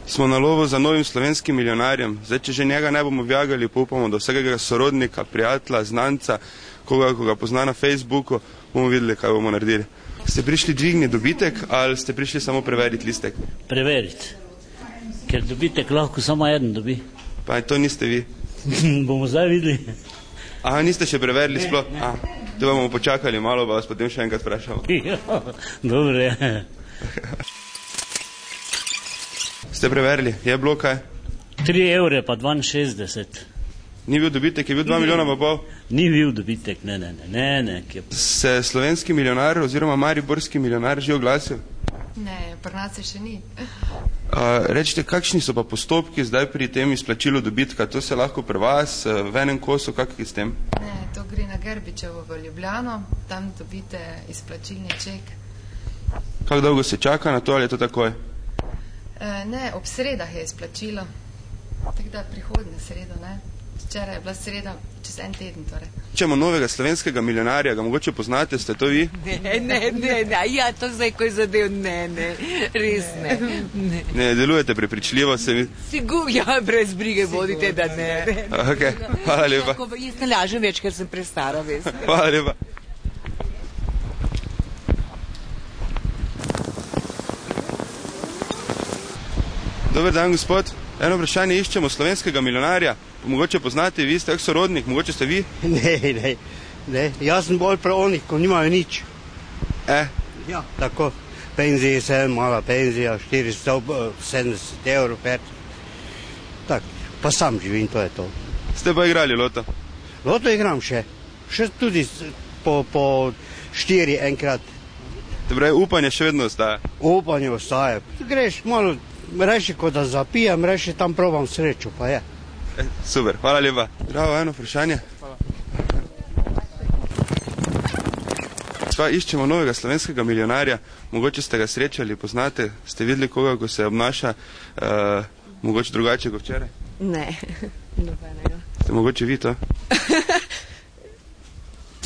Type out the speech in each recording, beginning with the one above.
Smo na lovu za novim slovenskim milijonarjem. Zdaj, če že njega ne bomo vjagali, pa upamo, da vsakega sorodnika, prijatelja, znanca, koga pozna na Facebooku, bomo videli, kaj bomo naredili. Ste prišli dvigniti dobitek ali ste prišli samo preveriti listek? Preveriti, ker dobitek lahko samo eden dobi. Pa to niste vi. Bomo zdaj videli. Aha, niste še preverili sploh? To bomo počakali malo, pa vas potem še enkrat vprašamo. Dobro je. Ste preverili, je bilo kaj? 3 evre pa 62. Ni bil dobitek, je bil 2 milijona pa pol? Ni bil dobitek, ne. Se slovenski milijonar oziroma mariborski milijonar že oglasil? Ne, pri nas se še ni. Rečite, kakšni so pa postopki zdaj pri tem izplačilu dobitka? To se lahko pri vas, v enem kosu, kakšni s tem? Ne, to gre na Grbičevo v Ljubljano, tam dobite izplačilni ček. Kako dolgo se čaka na to ali je to takoj? Ne, ob sredah je izplačilo. Tako da prihodnje sredo, ne. Včeraj je bila sreda, čez en teden torej. Čemo novega slovenskega milijonarja, ga mogoče poznate, ste to vi? Ne, ja, to zdaj ko je zadev, ne, res ne. Ne, delujete prepričljivo, se mi... Sigur, ja, brez brige vodite, da ne. Ok, hvala lepa. Jaz ne lažem več, ker sem prestara, veste. Hvala lepa. Dober dan, gospod. Eno vprašanje, iščemo slovenskega milijonarja. Mogoče poznate, vi ste sorodnik, mogoče ste vi? Ne, jaz sem bolj prav onih, ko nimajo nič. Ja, tako, penzije sem, mala penzija, 470 evrov, tako, pa sam živim, to je to. Ste pa igrali loto? Loto igram še tudi po 4 enkrat. Torej, upanje še vedno ostaja? Upanje ostaja, greš malo, reši, ko da zapijem, reši, tam probam srečo, pa je. Super, hvala lepa. Bravo, eno vprašanje. Sva iščemo novega slovenskega milijonarja, mogoče ste ga srečali, poznate, ste videli koga, ko se obnaša mogoče drugače kot včeraj? Ne, nobenega. Ste mogoče vi to?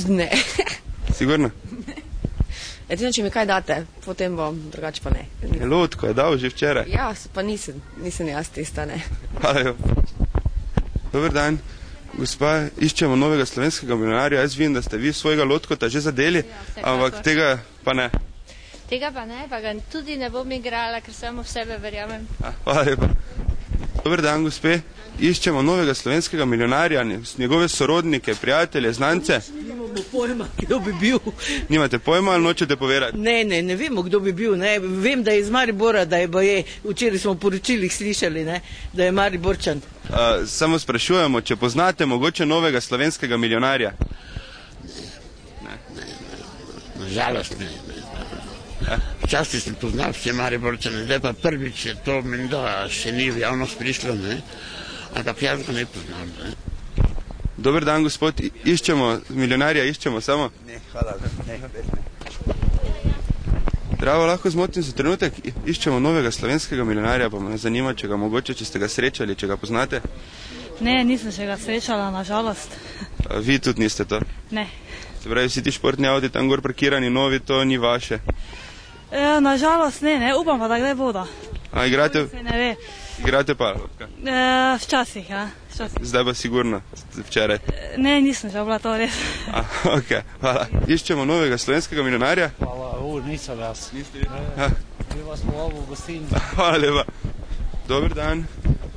Ne. Sigurno? Edino, če mi kaj date, potem bom, drugače pa ne. Lotko je dal že včeraj? Ja, pa nisem jaz tista, ne. Hvala lepa. Dober dan, gospa, iščemo novega slovenskega milijonarja. Jaz vidim, da ste vi svojega lotkota že zadeli, ampak tega pa ne. Tega pa ne, pa ga tudi ne bom igrala, ker samo v sebe verjamem. Hvala lepa. Dober dan, gospe, iščemo novega slovenskega milijonarja, njegove sorodnike, prijatelje, znance. Nimamo pojma, kdo bi bil. Nimate pojma ali nočete povedati? Ne vemo, kdo bi bil. Ne. Vem, da je iz Maribora, da je boje. Včeraj smo v poročilih slišali, ne, da je Mariborčan. Samo sprašujemo, če poznate mogoče novega slovenskega milijonarja? Ne. Nažalost ne. Včasih sem poznal vse Mariborčane, zdaj pa prvič je to menda še ni v javnost prišlo, ne. Ampak jaz ga ne poznam, ne. Dober dan, gospod, iščemo milijonarja, iščemo samo? Ne, hvala, ne. Zdravo, lahko zmotim za trenutek, iščemo novega slovenskega milijonarja, pa me zanima, če ga mogoče, če ste ga srečali, če ga poznate? Ne, nisem še ga srečala, nažalost. Vi tudi niste to? Ne. Se pravi, vsi ti športni avti tam gor parkirani, novi, to ni vaše? Nažalost ne, upam pa, da gre voda. Igrate? Se ne ve. Igrate pa? Včasih, ja. Zdaj pa sigurno, včeraj? Ne, nisem že bila to res. Ok, hvala. Iščemo novega slovenskega milijonarja? Hvala, nisem jaz. Niste vi? Mi vas smo ovo gostili. Hvala lepa. Dober dan.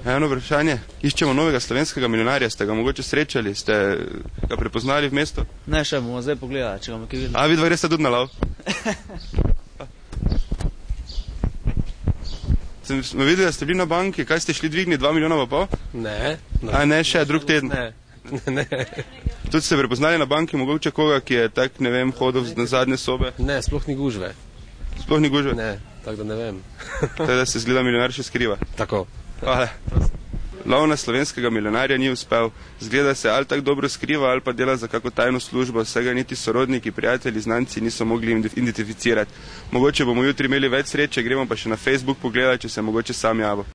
Eno vprašanje. Iščemo novega slovenskega milijonarja, ste ga mogoče srečali, ste ga prepoznali v mestu? Ne, še bomo zdaj pogledali, če bomo kaj videli. Vidva res ste tudi na lov? Smo videli, da ste bili na banki, kaj ste šli dvigniti, 2 milijona pa pol? Ne. Ne, še drug teden? Ne. Tudi ste prepoznali na banki mogoče koga, ki je tak, ne vem, hodil na zadnje sobe? Ne, sploh ni gužve. Sploh ni gužve? Ne, tako da ne vem. Teda se zgleda milijonar še skriva. Tako. Hvala. Lov na slovenskega milijonarja ni uspel. Zgleda se ali tako dobro skriva, ali pa dela za kako tajno službo. Vsega niti sorodniki, prijatelji, znanci niso mogli identificirati. Mogoče bomo jutri imeli več sreče, gremo pa še na Facebook pogledati, če se mogoče sam javo.